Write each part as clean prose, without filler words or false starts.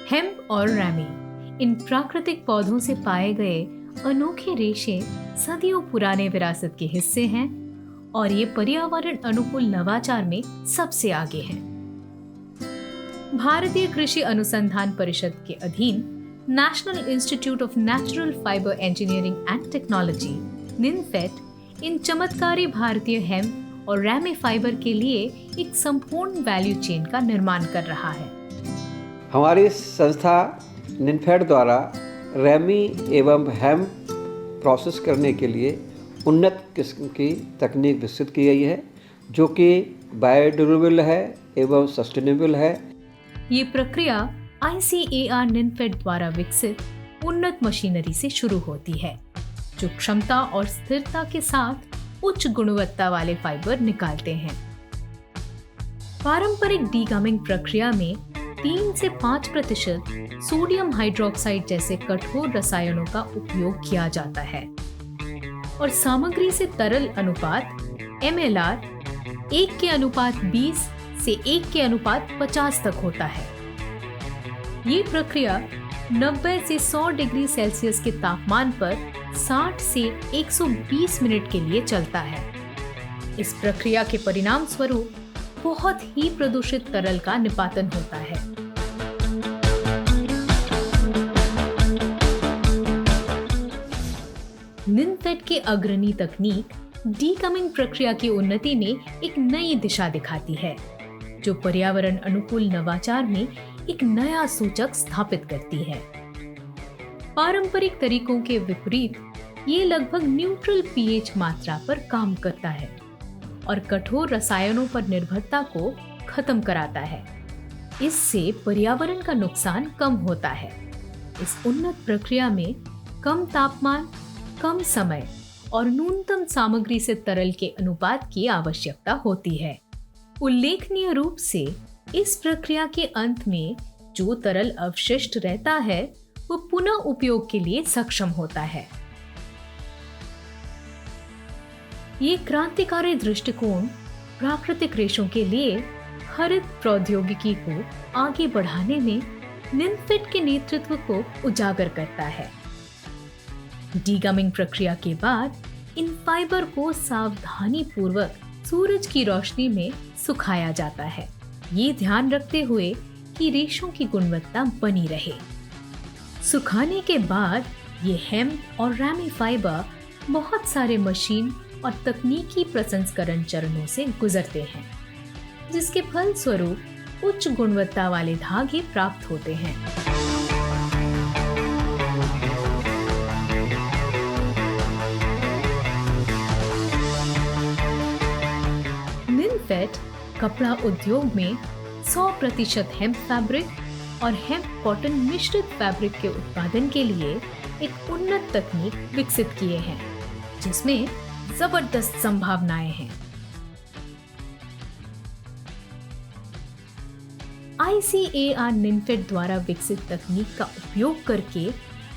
Hemp और ramie, इन प्राकृतिक पौधों से पाए गए अनोखे रेशे सदियों पुराने विरासत के हिस्से हैं और ये पर्यावरण अनुकूल नवाचार में सबसे आगे हैं। भारतीय कृषि अनुसंधान परिषद के अधीन National Institute of Natural Fibre Engineering and Technology NINFET इन चमत्कारी भारतीय हेम्प और रैमी फाइबर के लिए एक संपूर्ण वैल्यू चेन का निर्माण कर रहा है। हमारी संस्था निनफेड द्वारा रैमी एवं हेम्प प्रोसेस करने के लिए उन्नत किस्म की तकनीक विकसित की गई है जो कि बायोडिग्रेडेबल है एवं सस्टेनेबल है। ये प्रक्रिया ICAR निनफेड द्वारा विकसित उन्नत मशीनरी से शुरू होती है जो क्षमता और स्थिरता के साथ उच्च गुणवत्ता वाले फाइबर निकालते हैं। पारंपरिक डीगमिंग प्रक्रिया में 3 से 5% सोडियम हाइड्रोक्साइड जैसे कठोर रसायनों का उपयोग किया जाता है और सामग्री से तरल अनुपात MLR 1:20 से 1:50 तक होता है। ये प्रक्रिया 90 से 100 डिग्री सेल्सियस के तापमान पर 60 से 120 मिनट के लिए चलता है। इस प्रक्रिया के परिणाम स्वरूप बहुत ही प्रदूषित तरल का निपातन होता है। निनफेड के अग्रणी तकनीक डीकमिंग प्रक्रिया की उन्नति में एक नई दिशा दिखाती है जो पर्यावरण अनुकूल नवाचार में एक नया सूचक स्थापित करती है। पारंपरिक तरीकों के विपरीत ये लगभग न्यूट्रल pH मात्रा पर काम करता है और कठोर रसायनों पर निर्भरता को खत्म कराता है। इससे पर्यावरण का नुकसान कम होता है। इस उन्नत प्रक्रिया में कम तापमान, कम समय और न्यूनतम सामग्री से तरल के अनुपात की आवश्यकता होती है। उल्लेखनीय रूप से इस प्रक्रिया के अंत में जो तरल अवशिष्ट रहता है वो पुनः उपयोग के लिए सक्षम होता है। ये क्रांतिकारी दृष्टिकोण प्राकृतिक रेशों के लिए हरित प्रौद्योगिकी को आगे बढ़ाने में निनफेड के नेतृत्व को उजागर करता है। डीगमिंग प्रक्रिया के बाद इन फाइबर को सावधानी पूर्वक सूरज की रोशनी में सुखाया जाता है, ये ध्यान रखते हुए कि रेशों की गुणवत्ता बनी रहे। सुखाने के बाद ये हेम्प और रैमी फाइबर बहुत सारे मशीन और तकनीकी प्रसंस्करण चरणों से गुजरते हैं, जिसके फलस्वरूप उच्च गुणवत्ता वाले धागे प्राप्त होते हैं। निनफेड कपड़ा उद्योग में 100% हेम्प फैब्रिक और हेम्प कॉटन मिश्रित फैब्रिक के उत्पादन के लिए एक उन्नत तकनीक विकसित किए हैं जिसमें जबरदस्त संभावनाएं हैं। ICAR निनफेड द्वारा विकसित तकनीक का उपयोग करके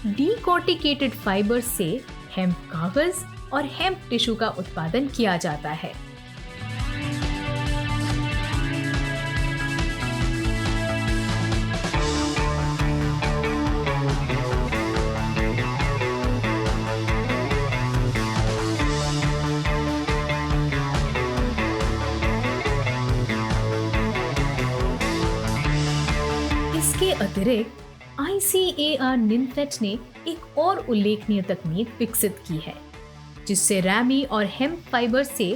डीकॉर्टिकेटेड फाइबर से हेम्प कागज और हेम्प टिश्यू का उत्पादन किया जाता है। इसके अतिरिक्त ICAR निनफेड ने एक और उल्लेखनीय तकनीक विकसित की है जिससे रैमी और हेम्प फाइबर से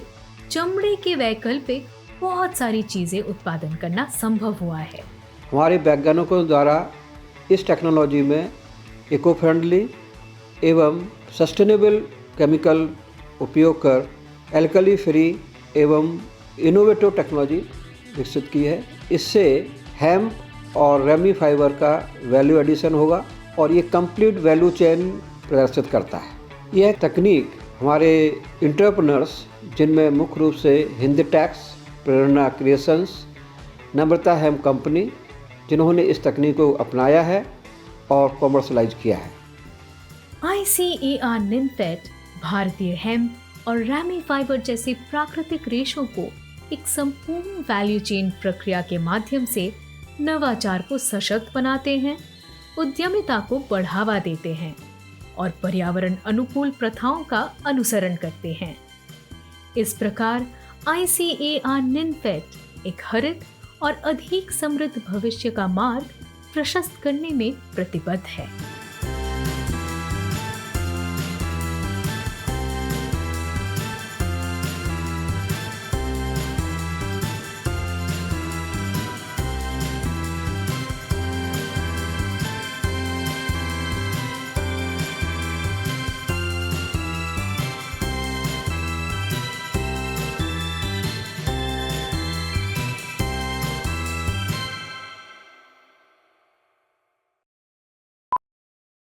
चमड़े के वैकल्पिक बहुत सारी चीजें उत्पादन करना संभव हुआ है। हमारे वैज्ञानिकों द्वारा इस टेक्नोलॉजी में इको फ्रेंडली एवं सस्टेनेबल केमिकल उपयोग कर एल्कली फ्री एवं इनोवेटिव टेक्नोलॉजी विकसित की है। इससे हेम्प और रैमी फाइबर का वैल्यू एडिशन होगा और ये कंप्लीट वैल्यू चेन प्रदर्शित करता है। यह तकनीक हमारे एंटरप्रेन्योर्स जिनमें मुख्य रूप से हिंदटेक्स, प्रेरणा क्रिएशंस, नम्रता हेम्प कंपनी जिन्होंने इस तकनीक को अपनाया है और कॉमर्शलाइज किया है। ICAR निनफेड भारतीय हेम्प और रैमी फाइबर जैसे प्राकृतिक रेशों को एक संपूर्ण वैल्यू चेन प्रक्रिया के माध्यम से नवाचार को सशक्त बनाते हैं, उद्यमिता को बढ़ावा देते हैं और पर्यावरण अनुकूल प्रथाओं का अनुसरण करते हैं। इस प्रकार ICAR निनफेड एक हरित और अधिक समृद्ध भविष्य का मार्ग प्रशस्त करने में प्रतिबद्ध है।